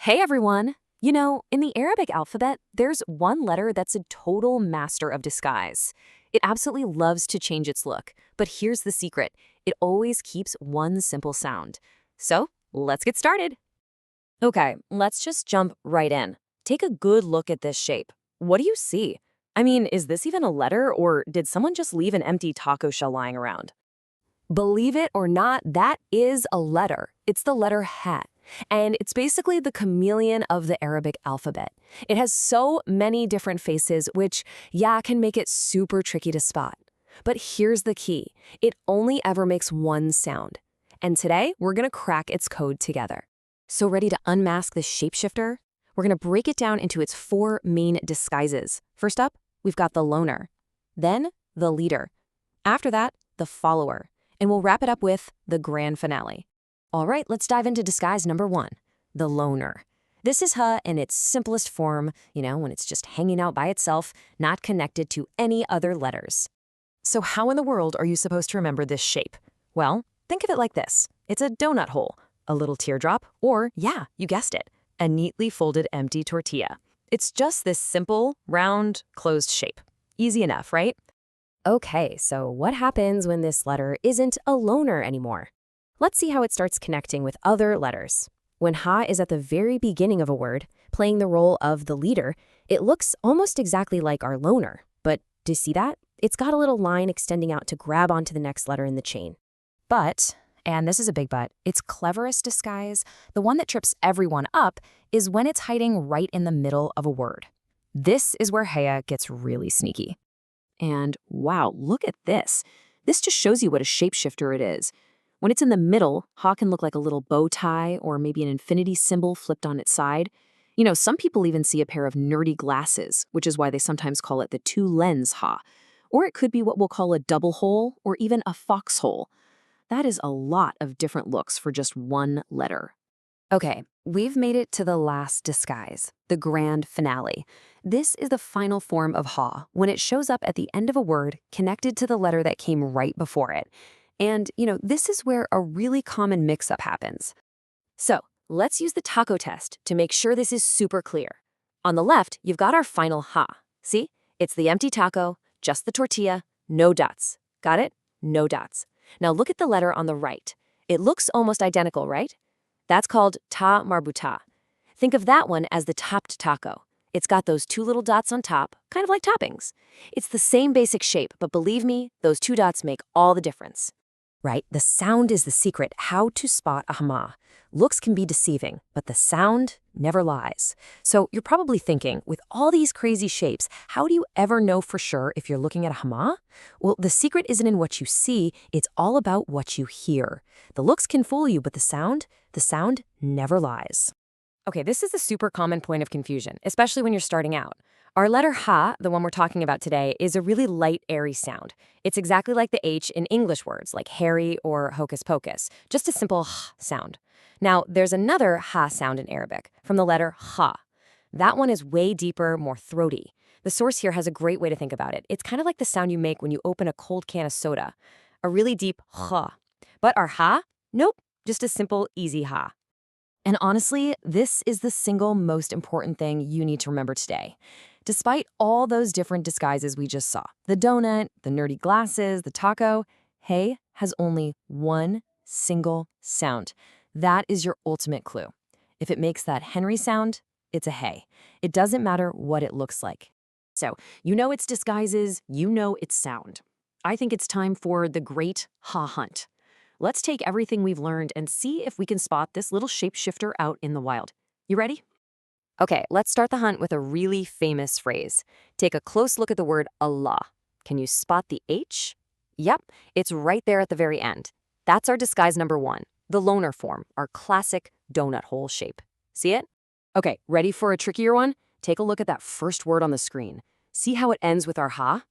Hey everyone! In the Arabic alphabet, there's one letter that's a total master of disguise. It absolutely loves to change its look, but here's the secret. It always keeps one simple sound. So, let's get started. Okay, let's just jump right in. Take a good look at this shape. What do you see? I mean, is this even a letter, or did someone just leave an empty taco shell lying around? Believe it or not, that is a letter. It's the letter ha. And it's basically the chameleon of the Arabic alphabet. It has so many different faces, which, yeah, can make it super tricky to spot. But here's the key. It only ever makes one sound. And today, we're going to crack its code together. So ready to unmask this shapeshifter? We're going to break it down into its four main disguises. First up, we've got the loner. Then, the leader. After that, the follower. And we'll wrap it up with the grand finale. All right, let's dive into disguise number one, the loner. This is ha in its simplest form, when it's just hanging out by itself, not connected to any other letters. So how in the world are you supposed to remember this shape? Well, think of it like this. It's a donut hole, a little teardrop, or, yeah, you guessed it, a neatly folded empty tortilla. It's just this simple, round, closed shape. Easy enough, right? Okay, so what happens when this letter isn't a loner anymore? Let's see how it starts connecting with other letters. When ha is at the very beginning of a word, playing the role of the leader, it looks almost exactly like our loner. But do you see that? It's got a little line extending out to grab onto the next letter in the chain. But, and this is a big but, its cleverest disguise, the one that trips everyone up, is when it's hiding right in the middle of a word. This is where Haya gets really sneaky. And wow, look at this. This just shows you what a shapeshifter it is. When it's in the middle, ha can look like a little bow tie or maybe an infinity symbol flipped on its side. Some people even see a pair of nerdy glasses, which is why they sometimes call it the two-lens ha. Or it could be what we'll call a double hole or even a foxhole. That is a lot of different looks for just one letter. Okay, we've made it to the last disguise, the grand finale. This is the final form of ha, when it shows up at the end of a word connected to the letter that came right before it. And, this is where a really common mix-up happens. So, let's use the taco test to make sure this is super clear. On the left, you've got our final ha. See? It's the empty taco, just the tortilla, no dots. Got it? No dots. Now look at the letter on the right. It looks almost identical, right? That's called ta marbuta. Think of that one as the topped taco. It's got those two little dots on top, kind of like toppings. It's the same basic shape, but believe me, those two dots make all the difference. Right? The sound is the secret, how to spot a hama. Looks can be deceiving, but the sound never lies. So you're probably thinking, with all these crazy shapes, how do you ever know for sure if you're looking at a hama? Well, the secret isn't in what you see, it's all about what you hear. The looks can fool you, but the sound never lies. Okay, this is a super common point of confusion, especially when you're starting out. Our letter ha, the one we're talking about today, is a really light, airy sound. It's exactly like the H in English words, like Harry or hocus pocus, just a simple h sound. Now, there's another ha sound in Arabic, from the letter ha. That one is way deeper, more throaty. The source here has a great way to think about it. It's kind of like the sound you make when you open a cold can of soda, a really deep ha. But our ha? Nope, just a simple, easy ha. And honestly, this is the single most important thing you need to remember today. Despite all those different disguises we just saw, the donut, the nerdy glasses, the taco, hey has only one single sound. That is your ultimate clue. If it makes that Henry sound, it's a hey. It doesn't matter what it looks like. So, its disguises, its sound. I think it's time for the great ha hunt. Let's take everything we've learned and see if we can spot this little shapeshifter out in the wild. You ready? Okay, let's start the hunt with a really famous phrase. Take a close look at the word Allah. Can you spot the H? Yep, it's right there at the very end. That's our disguise number one, the loner form, our classic donut hole shape. See it? Okay, ready for a trickier one? Take a look at that first word on the screen. See how it ends with our ha?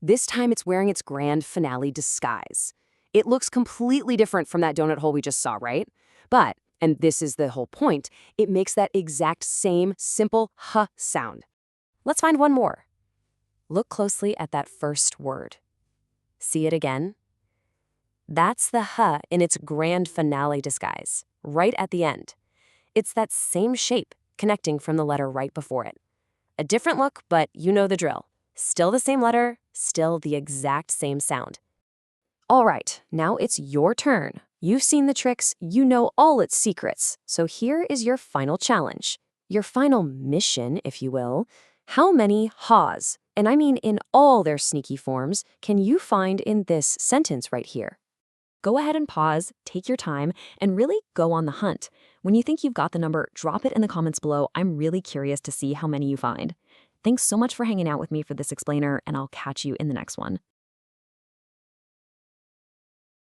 This time it's wearing its grand finale disguise. It looks completely different from that donut hole we just saw, right? But, and this is the whole point, it makes that exact same simple huh sound. Let's find one more. Look closely at that first word. See it again? That's the huh in its grand finale disguise, right at the end. It's that same shape, connecting from the letter right before it. A different look, but you know the drill. Still the same letter, still the exact same sound. All right, now it's your turn. You've seen the tricks, you know all its secrets. So here is your final challenge. Your final mission, if you will. How many haws, and I mean in all their sneaky forms, can you find in this sentence right here? Go ahead and pause, take your time, and really go on the hunt. When you think you've got the number, drop it in the comments below. I'm really curious to see how many you find. Thanks so much for hanging out with me for this explainer, and I'll catch you in the next one.